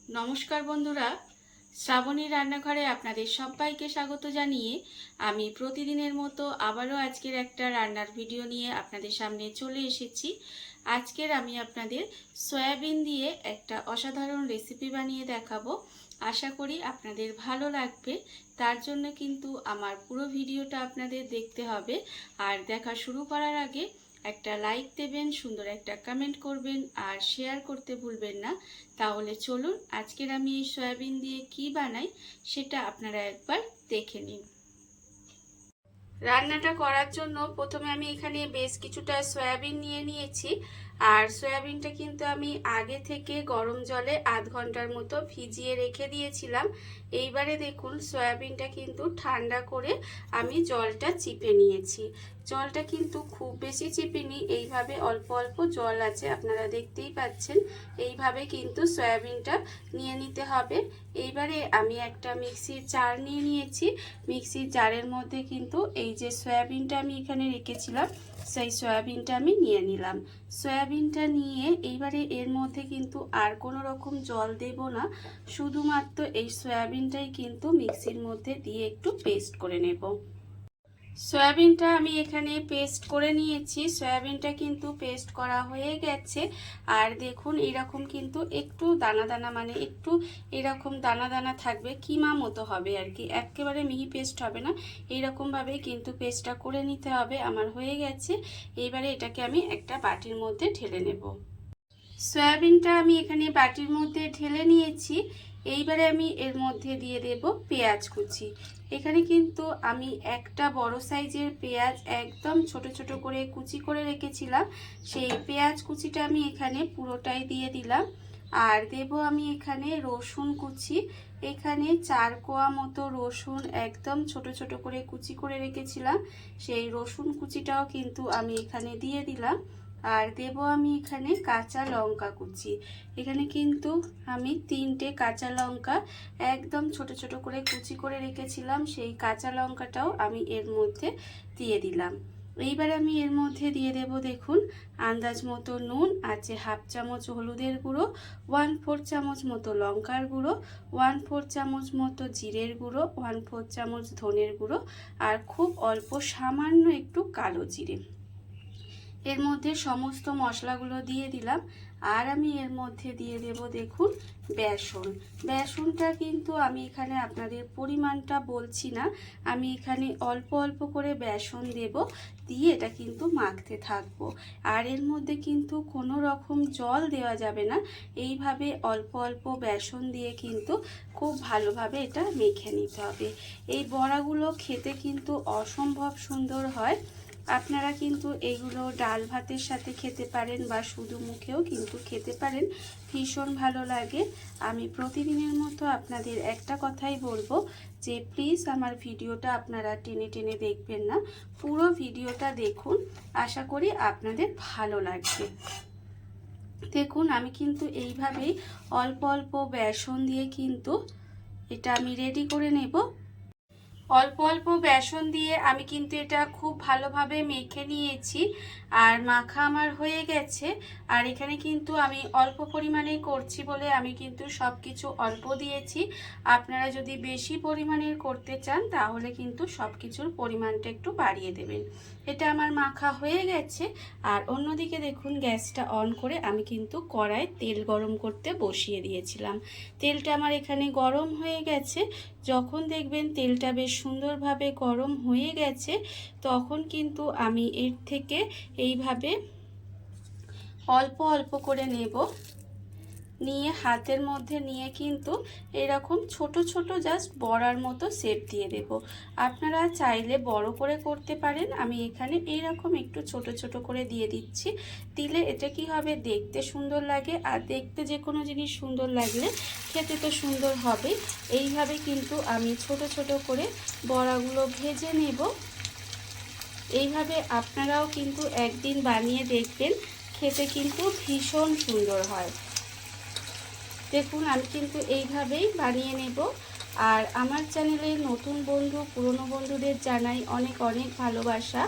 নমস্কার বন্ধুরা, শ্রাবণী রান্নাঘরে আপনাদের সবাইকে স্বাগত জানিয়ে আমি প্রতিদিনের মতো আবারও আজকের একটা রান্নার ভিডিও নিয়ে আপনাদের সামনে চলে এসেছি। আজকের আমি আপনাদের সয়াবিন দিয়ে একটা অসাধারণ রেসিপি বানিয়ে দেখাবো। আশা করি আপনাদের ভালো লাগবে। তার জন্য কিন্তু আমার পুরো ভিডিওটা আপনাদের দেখতে হবে। আর দেখা শুরু করার আগে একটা লাইক দেবেন, সুন্দর একটা কমেন্ট করবেন আর শেয়ার করতে ভুলবেন না। তাহলে চলুন আজকের আমি এই সয়াবিন দিয়ে কি বানাই সেটা আপনারা একবার দেখে নিন। রান্নাটা করার জন্য প্রথমে আমি এখানে বেশ কিছুটা সয়াবিন নিয়ে নিয়েছি। আর সয়াবিনটা কিন্তু আমি আগে থেকে গরম জলে আধ ঘন্টার মতো ভিজিয়ে রেখে দিয়েছিলাম। এইবারে দেখুন সয়াবিনটা কিন্তু ঠান্ডা করে আমি জলটা চিপে নিয়েছি। জলটা কিন্তু খুব বেশি চিপিনি, এইভাবে অল্প অল্প জল আছে, আপনারা দেখতেই পাচ্ছেন। এইভাবে কিন্তু সয়াবিনটা নিয়ে নিতে হবে। এইবারে আমি একটা মিক্সির জার নিয়ে নিয়েছি। মিক্সির জারের মধ্যে কিন্তু এই যে সয়াবিনটা আমি এখানে রেখেছিলাম সেই সয়াবিনটা আমি নিয়ে নিলাম। সয়াবিনটা নিয়ে এইবারে এর মধ্যে কিন্তু আর কোনো রকম জল দেব না, শুধুমাত্র এই সয়াবিনটাই কিন্তু মিক্সির মধ্যে দিয়ে একটু পেস্ট করে নেব। সয়াবিনটা আমি এখানে পেস্ট করে নিয়েছি। সয়াবিনটা কিন্তু পেস্ট করা হয়ে গেছে। আর দেখুন এরকম কিন্তু একটু দানা দানা, মানে একটু এরকম দানা দানা থাকবে, কিমা মতো হবে আর কি, একেবারে মিহি পেস্ট হবে না। এইরকমভাবে কিন্তু পেস্টটা করে নিতে হবে। আমার হয়ে গেছে। এইবারে এটাকে আমি একটা বাটির মধ্যে ঢেলে নেব। সয়াবিনটা আমি এখানে বাটির মধ্যে ঢেলে নিয়েছি। এইবারে আমি এর মধ্যে দিয়ে দেব পেঁয়াজ কুচি। এখানে কিন্তু আমি একটা বড় সাইজের পেঁয়াজ একদম ছোট ছোট করে কুচি করে রেখেছিলাম। সেই পেঁয়াজ কুচিটা আমি এখানে পুরোটাই দিয়ে দিলাম। আর দেব আমি এখানে রসুন কুচি। এখানে 4 কোয়া মতো রসুন একদম ছোট ছোট করে কুচি করে রেখেছিলাম। সেই রসুন কুচিটাও কিন্তু আমি এখানে দিয়ে দিলাম। আর দেব আমি এখানে কাঁচা লঙ্কা কুচি। এখানে কিন্তু আমি 3টে কাঁচা লঙ্কা একদম ছোট ছোট করে কুচি করে রেখেছিলাম, সেই কাঁচা লঙ্কাটাও আমি এর মধ্যে দিয়ে দিলাম। এইবার আমি এর মধ্যে দিয়ে দেব দেখুন আন্দাজ মতো নুন, আছে হাফ চামচ হলুদের গুঁড়ো, 1/4 চামচ মতো লঙ্কার গুঁড়ো, 1/4 চামচ মতো জিরের গুঁড়ো, 1/4 চামচ ধনের গুঁড়ো, আর খুব অল্প সামান্য একটু কালো জিরে। এর মধ্যে সমস্ত মশলাগুলো দিয়ে দিলাম। আর আমি এর মধ্যে দিয়ে দেব দেখুন বেসন। বেসনটা কিন্তু আমি এখানে আপনাদের পরিমাণটা বলছি না, আমি এখানে অল্প অল্প করে বেসন দেব, দিয়ে এটা কিন্তু মাখতে থাকবো। আর এর মধ্যে কিন্তু কোনো রকম জল দেওয়া যাবে না, এইভাবে অল্প অল্প বেসন দিয়ে কিন্তু খুব ভালোভাবে এটা মেখে নিতে হবে। এই বড়াগুলো খেতে কিন্তু অসম্ভব সুন্দর হয়। আপনারা কিন্তু এগুলো ডাল ভাতের সাথে খেতে পারেন বা শুধু মুখেও কিন্তু খেতে পারেন, ভীষণ ভালো লাগে। আমি প্রতিদিনের মতো আপনাদের একটা কথাই বলবো যে প্লিজ আমার ভিডিওটা আপনারা টেনে টেনে দেখবেন না, পুরো ভিডিওটা দেখুন, আশা করি আপনাদের ভালো লাগবে। দেখুন আমি কিন্তু এইভাবেই অল্প অল্প বেসন দিয়ে কিন্তু এটা আমি রেডি করে নেব। অল্প অল্প বেসন দিয়ে আমি কিন্তু এটা খুব ভালোভাবে মেখে নিয়েছি। আর মাখা আমার হয়ে গেছে। আর এখানে কিন্তু আমি অল্প পরিমাণেই করছি বলে আমি কিন্তু সব কিছু অল্প দিয়েছি। আপনারা যদি বেশি পরিমাণের করতে চান তাহলে কিন্তু সব কিছুর পরিমাণটা একটু বাড়িয়ে দেবেন। এটা আমার মাখা হয়ে গেছে। আর অন্যদিকে দেখুন গ্যাসটা অন করে আমি কিন্তু কড়ায় তেল গরম করতে বসিয়ে দিয়েছিলাম। তেলটা আমার এখানে গরম হয়ে গেছে। যখন দেখবেন তেলটা বেশ সুন্দরভাবে গরম হয়ে গেছে তখন কিন্তু আমি এর থেকে এইভাবে অল্প অল্প করে নেব, নিয়ে হাতের মধ্যে নিয়ে কিন্তু এরকম ছোট ছোট জাস্ট বড়ার মতো শেপ দিয়ে দেব। আপনারা চাইলে বড় করে করতে পারেন, আমি এখানে এইরকম একটু ছোট ছোট করে দিয়ে দিচ্ছি। দিলে এটা কি হবে, দেখতে সুন্দর লাগে, আর দেখতে যে কোনো জিনিস সুন্দর লাগলে খেতে তো সুন্দর হবে। এইভাবে কিন্তু আমি ছোট ছোট করে বড়াগুলো ভেজে নেব। এইভাবে আপনারাও কিন্তু একদিন বানিয়ে দেখবেন, খেতে কিন্তু ভীষণ সুন্দর হয়। দেখুন আমি কিন্তু এইভাবেই বানিয়ে নেব। আর আমার চ্যানেলে নতুন বন্ধু পুরনো বন্ধুদের জানাই অনেক অনেক ভালোবাসা।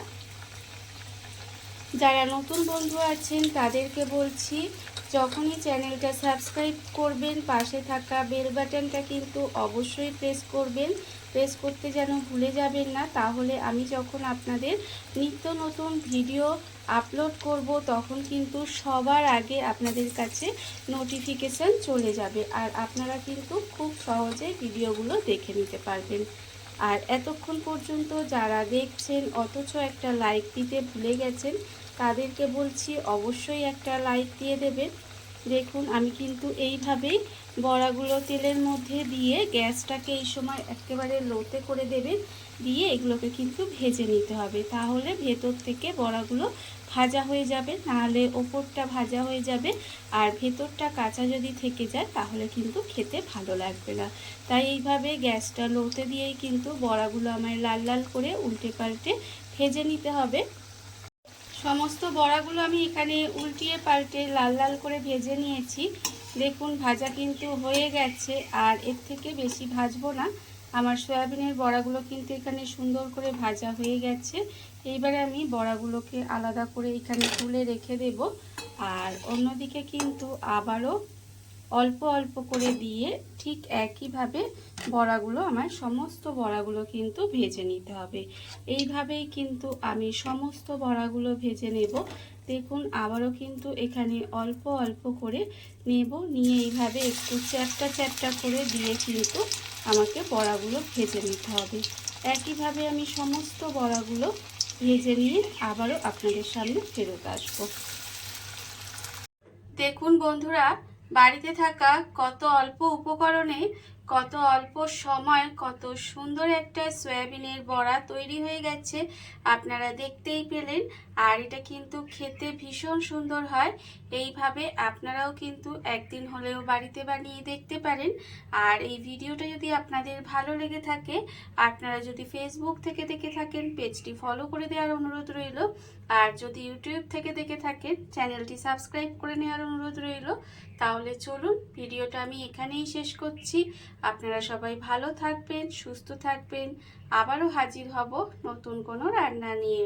যারা নতুন বন্ধু আছেন তাদেরকে বলছি যখনই চ্যানেলটা সাবস্ক্রাইব করবেন পাশে থাকা বেল বাটনটা কিন্তু অবশ্যই প্রেস করবেন। প্রেস করতে যেন ভুলে যাবেন না, তাহলে আমি যখন আপনাদের নিত্য নতুন ভিডিও আপলোড করব তখন কিন্তু সবার আগে আপনাদের কাছে নোটিফিকেশান চলে যাবে আর আপনারা কিন্তু খুব সহজে ভিডিওগুলো দেখে নিতে পারবেন। আর এতক্ষণ পর্যন্ত যারা দেখছেন অথচ একটা লাইক দিতে ভুলে গেছেন, তাদেরকে বলছি অবশ্যই একটা লাইক দিয়ে দেবেন। দেখুন আমি কিন্তু এইভাবেই বড়াগুলো তেলের মধ্যে দিয়ে গ্যাসটাকে এই সময় একেবারে লোতে করে দেবেন, দিয়ে এগুলোকে কিন্তু ভেজে নিতে হবে, তাহলে ভেতর থেকে বড়াগুলো ভাজা হয়ে যাবে, নাহলে ওপরটা ভাজা হয়ে যাবে আর ভেতরটা কাঁচা যদি থেকে যায় তাহলে কিন্তু খেতে ভালো লাগবে না। তাই এইভাবে গ্যাসটা লোতে দিয়েই কিন্তু বড়াগুলো আমার লাল লাল করে উল্টে পাল্টে ভেজে নিতে হবে। সমস্ত বড়াগুলো আমি এখানে উল্টিয়ে পাল্টে লাল লাল করে ভেজে নিয়েছি। দেখুন ভাজা কিন্তু হয়ে গেছে আর এর থেকে বেশি ভাজবো না। আমার সয়াবিনের বড়াগুলো কিন্তু এখানে সুন্দর করে ভাজা হয়ে গেছে। এইবারে আমি বড়াগুলোকে আলাদা করে এখানে তুলে রেখে দেব। আর অন্যদিকে কিন্তু আবারও অল্প অল্প করে দিয়ে ঠিক একইভাবে বড়াগুলো আমার সমস্ত বড়াগুলো কিন্তু ভেজে নিতে হবে। এইভাবেই কিন্তু আমি সমস্ত বড়াগুলো ভেজে নেব। দেখুন আবারও কিন্তু এখানে অল্প অল্প করে নেব, নিয়ে এইভাবে একটু চ্যাপটা চ্যাপটা করে দিয়ে কিন্তু আমাকে বড়াগুলো ভেজে নিতে হবে। একইভাবে আমি সমস্ত বড়াগুলো ভেজে নিয়ে আবারও আপনাদের সামনে ফেরত আসবো। দেখুন বন্ধুরা, বাড়িতে থাকা কত অল্প উপকরণে কত অল্প সময় কত সুন্দর একটা সয়াবিনের বড়া তৈরি হয়ে গেছে, আপনারা দেখতেই পেলেন। আর এটা কিন্তু খেতে ভীষণ সুন্দর হয়। এইভাবে আপনারাও কিন্তু একদিন হলেও বাড়িতে বানিয়ে দেখতে পারেন। আর এই ভিডিওটা যদি আপনাদের ভালো লেগে থাকে, আপনারা যদি ফেসবুক থেকে দেখে থাকেন পেজটি ফলো করে দেওয়ার অনুরোধ রইল। আর যদি ইউটিউব থেকে দেখে থাকেন চ্যানেলটি সাবস্ক্রাইব করে নেওয়ার অনুরোধ রইল। তাহলে চলুন ভিডিওটা আমি এখানেই শেষ করছি। আপনারা সবাই ভালো থাকবেন, সুস্থ থাকবেন। আবারও হাজির হব নতুন কোনো রান্না নিয়ে।